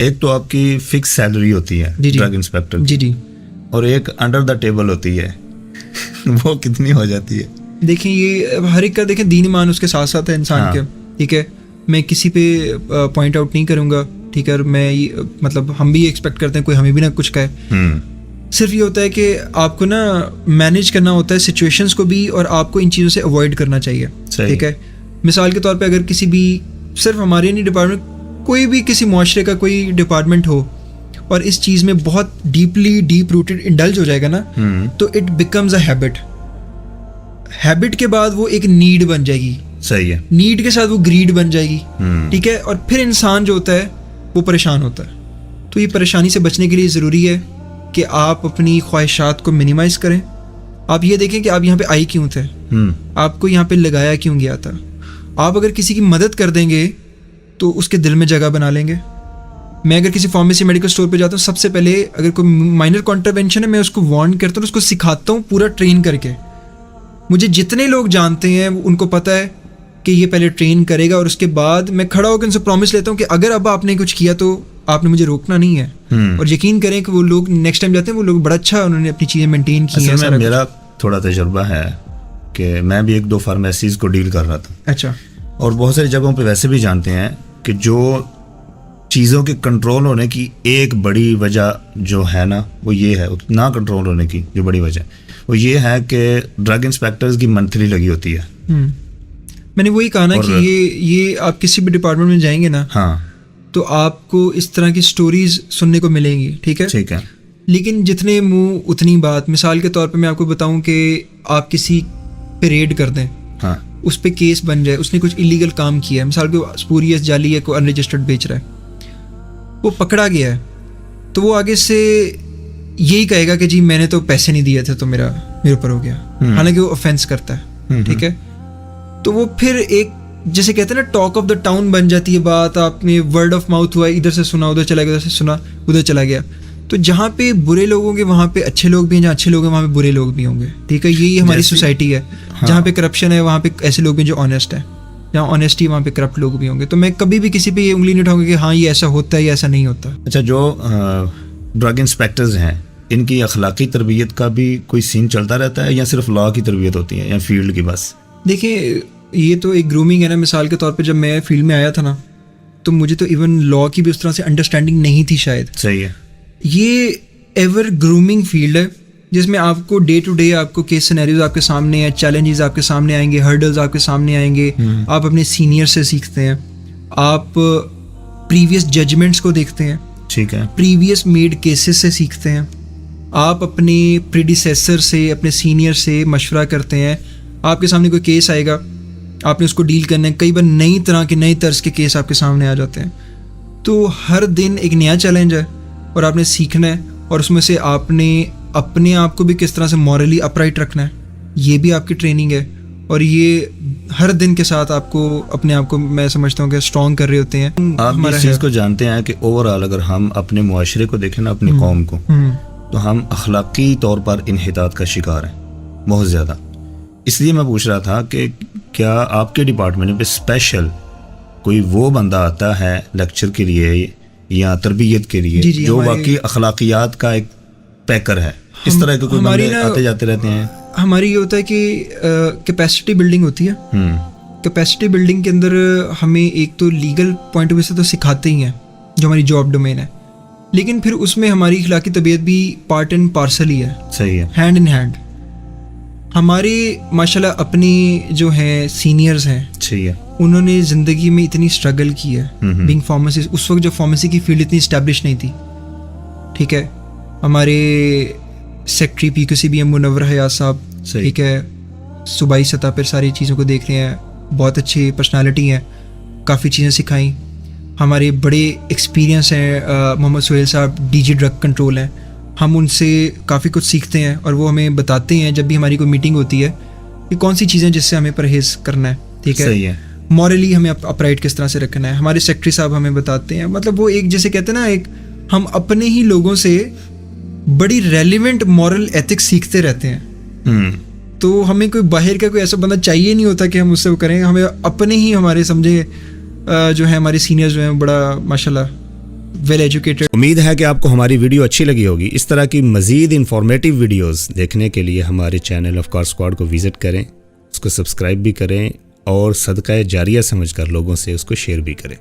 ایک تو آپ کی فکس سیلری ہوتی ہے ڈرگ انسپیکٹر جی اور ایک انڈر دا ٹیبل ہوتی ہے وہ کتنی ہو جاتی ہے؟ دیکھیں یہ ہر ایک کا دیکھیں دین ایمان اس کے ساتھ ساتھ ہے انسان کے. ٹھیک ہے, میں کسی پہ پوائنٹ آؤٹ نہیں کروں گا. ٹھیک ہے, اور میں مطلب ہم بھی ایکسپیکٹ کرتے ہیں کوئی ہمیں بھی نہ کچھ کہے. صرف یہ ہوتا ہے کہ آپ کو نا مینیج کرنا ہوتا ہے سچویشنز کو بھی, اور آپ کو ان چیزوں سے اوائڈ کرنا چاہیے. ٹھیک ہے, مثال کے طور پہ اگر کسی بھی صرف ہمارے نہیں ڈپارٹمنٹ, کوئی بھی کسی معاشرے کا کوئی ڈپارٹمنٹ ہو اور اس چیز میں بہت ڈیپ روٹڈ انڈلج ہو جائے گا نا, تو it becomes a habit. Habit کے بعد وہ ایک نیڈ بن جائے گی. صحیح ہے. نیڈ کے ساتھ وہ گریڈ بن جائے گی. ٹھیک ہے, اور پھر انسان جو ہوتا ہے وہ پریشان ہوتا ہے. تو یہ پریشانی سے بچنے کے لیے ضروری ہے کہ آپ اپنی خواہشات کو منیمائز کریں. آپ یہ دیکھیں کہ آپ یہاں پہ آئی کیوں تھے, آپ کو یہاں پہ لگایا کیوں گیا تھا. آپ اگر کسی کی مدد کر دیں گے تو اس کے دل میں جگہ بنا لیں گے. میں اگر کسی فارمیسی میڈیکل اسٹور پہ جاتا ہوں, سب سے پہلے اگر کوئی مائنر کانٹرونشن ہے میں اس کو وارن کرتا ہوں, اس کو سکھاتا ہوں پورا ٹرین کر کے. مجھے جتنے لوگ جانتے ہیں ان کو پتہ ہے کہ یہ پہلے ٹرین کرے گا, اور اس کے بعد میں کھڑا ہو کے ان سے پرومس لیتا ہوں کہ اگر اب آپ نے کچھ کیا تو آپ نے مجھے روکنا نہیں ہے. اور یقین کریں کہ وہ لوگ نیکسٹ ٹائم جاتے ہیں, وہ لوگ بڑا اچھا انہوں نے اپنی چیزیں مینٹین کی ہیں. میرا تھوڑا تجربہ ہے کہ میں بھی 1-2 فارمیسیز کو ڈیل کر رہا تھا. اچھا. اور بہت ساری جگہوں پہ ویسے بھی جانتے ہیں کہ جو چیزوں کے کنٹرول ہونے کی ایک بڑی وجہ جو ہے نا, وہ یہ ہے, نہ کنٹرول ہونے کی جو بڑی وجہ وہ یہ ہے کہ ڈرگ انسپیکٹرز کی منتھلی لگی ہوتی ہے. میں نے وہی کہا نا کہ یہ آپ کسی بھی ڈپارٹمنٹ میں جائیں گے نا, ہاں, تو آپ کو اس طرح کی سٹوریز سننے کو ملیں گی. ٹھیک ہے, ٹھیک ہے. لیکن جتنے منہ اتنی بات. مثال کے طور پہ میں آپ کو بتاؤں کہ آپ کسی پہ ریڈ کر دیں, ہاں, اس پہ کیس بن جائے, اس نے کچھ ایلیگل کام کیا ہے, مثال کے اسپوریس جعلی ہے, کوئی انرجسٹرڈ بیچ رہا ہے, وہ پکڑا گیا ہے, تو وہ آگے سے یہی کہے گا کہ جی میں نے تو پیسے نہیں دیے تھے تو میرے اوپر ہو گیا, حالانکہ وہ آفینس کرتا ہے. ٹھیک ہے, تو وہ پھر ایک جیسے کہتے ہیں نا ٹاک آف دا ٹاؤن بن جاتی ہے بات. آپ نے ورڈ آف ماؤتھ ہوا, ادھر سے سنا ادھر چلا گیا, ادھر سے سنا ادھر چلا گیا. تو جہاں پہ برے لوگ ہوں گے وہاں پہ اچھے لوگ بھی ہیں, جہاں اچھے لوگ ہیں وہاں پہ برے لوگ بھی ہوں گے. ٹھیک ہے, یہی ہماری سوسائٹی ہے. جہاں پہ کرپشن ہے وہاں پہ ایسے لوگ ہیں جو آنیسٹ ہیں, جہاں آنیسٹی وہاں پہ کرپٹ لوگ بھی ہوں گے. تو میں کبھی بھی کسی پہ یہ انگلی نہیں اٹھاؤں گا کہ ہاں یہ ایسا ہوتا ہے یا ایسا نہیں ہوتا. اچھا, جو ڈرگ انسپیکٹرز ہیں ان کی اخلاقی تربیت کا بھی کوئی سین چلتا رہتا ہے یا صرف لا کی تربیت ہوتی ہے یا فیلڈ کی بس؟ دیکھیں یہ تو ایک گرومنگ ہے نا. مثال کے طور پہ جب میں فیلڈ میں آیا تھا نا, تو مجھے تو ایون لا کی بھی اس طرح سے انڈرسٹینڈنگ نہیں تھی شاید. صحیح ہے. یہ ایور گرومنگ فیلڈ ہے جس میں آپ کو ڈے ٹو ڈے آپ کو کیس سینیریوز آپ کے سامنے ہیں, چیلنجز آپ کے سامنے آئیں گے, ہرڈلز آپ کے سامنے آئیں گے. آپ اپنے سینئر سے سیکھتے ہیں, آپ پریویس ججمنٹس کو دیکھتے ہیں, ٹھیک ہے, پریویس میڈ کیسز سے سیکھتے ہیں, آپ اپنے پریڈیسیسر سے اپنے سینئر سے مشورہ کرتے ہیں. آپ کے سامنے کوئی کیس آئے گا, آپ نے اس کو ڈیل کرنا ہے. کئی بار نئی طرح کے نئی طرز کے کیس آپ کے سامنے آ جاتے ہیں. تو ہر دن ایک نیا چیلنج ہے اور آپ نے سیکھنا ہے, اور اس میں سے آپ نے اپنے آپ کو بھی کس طرح سے مورلی اپرائٹ رکھنا ہے, یہ بھی آپ کی ٹریننگ ہے. اور یہ ہر دن کے ساتھ آپ کو اپنے آپ کو میں سمجھتا ہوں کہ اسٹرانگ کر رہے ہوتے ہیں. آپ اس چیز کو جانتے ہیں کہ اوور آل اگر ہم اپنے معاشرے کو دیکھیں نا, اپنی قوم کو, تو ہم اخلاقی طور پر انحطاط کا شکار ہیں بہت زیادہ. اس لیے میں پوچھ رہا تھا کہ کیا آپ کے ڈپارٹمنٹ پہ اسپیشل کوئی وہ بندہ آتا ہے لیکچر کے لیے یا تربیت کے لیے جو واقعی اخلاقیات کا ایک پیکر ہے؟ اس طرح کے کوئی بندے آتے جاتے رہتے ہیں؟ ہماری یہ ہوتا ہے کہ کیپیسٹی بلڈنگ ہوتی ہے. کیپیسٹی بلڈنگ کے اندر ہمیں ایک تو لیگل پوائنٹ آف ویو سے تو سکھاتے ہی ہیں جو ہماری جاب ڈومین ہے, لیکن پھر اس میں ہماری اخلاقی طبیعت بھی پارٹ اینڈ پارسل ہی ہے. صحیح ہے, ہینڈ ان ہینڈ. ہمارے ماشاءاللہ اپنی جو ہیں سینئرز ہیں, انہوں نے زندگی میں اتنی اسٹرگل کی ہے بینگ فارمیسی. اس وقت جو فارمیسی کی فیلڈ اتنی اسٹیبلش نہیں تھی. ٹھیک ہے, ہمارے سیکٹری پی کیو سی بی ایم منور حیات صاحب, ٹھیک ہے, صوبائی سطح پر ساری چیزوں کو دیکھ رہے ہیں, بہت اچھی پرسنالٹی ہیں, کافی چیزیں سکھائیں. ہمارے بڑے ایکسپیرینس ہیں محمد سہیل صاحب, ڈی جی ڈرگ کنٹرول ہیں. ہم ان سے کافی کچھ سیکھتے ہیں اور وہ ہمیں بتاتے ہیں جب بھی ہماری کوئی میٹنگ ہوتی ہے کہ کون سی چیزیں جس سے ہمیں پرہیز کرنا ہے. ٹھیک ہے, مورلی ہمیں اپرائٹ کس طرح سے رکھنا ہے. ہمارے سیکٹری صاحب ہمیں بتاتے ہیں, مطلب وہ ایک جیسے کہتے ہیں نا, ایک ہم اپنے ہی لوگوں سے بڑی ریلیونٹ مورل ایتھکس سیکھتے رہتے ہیں. تو ہمیں کوئی باہر کا کوئی ایسا بندہ چاہیے نہیں ہوتا کہ ہم اس سے وہ کریں. ہمیں اپنے ہی ہمارے سمجھے جو ہے ہمارے سینئرز جو ہیں بڑا ماشاءاللہ ویل ایجوکیٹڈ. امید ہے کہ آپ کو ہماری ویڈیو اچھی لگی ہوگی. اس طرح کی مزید انفارمیٹیو ویڈیوز دیکھنے کے لیے ہمارے چینل افکار اسکواڈ کو وزٹ کریں, اس کو سبسکرائب بھی کریں اور صدقہ جاریہ سمجھ کر لوگوں سے اس کو شیئر بھی کریں.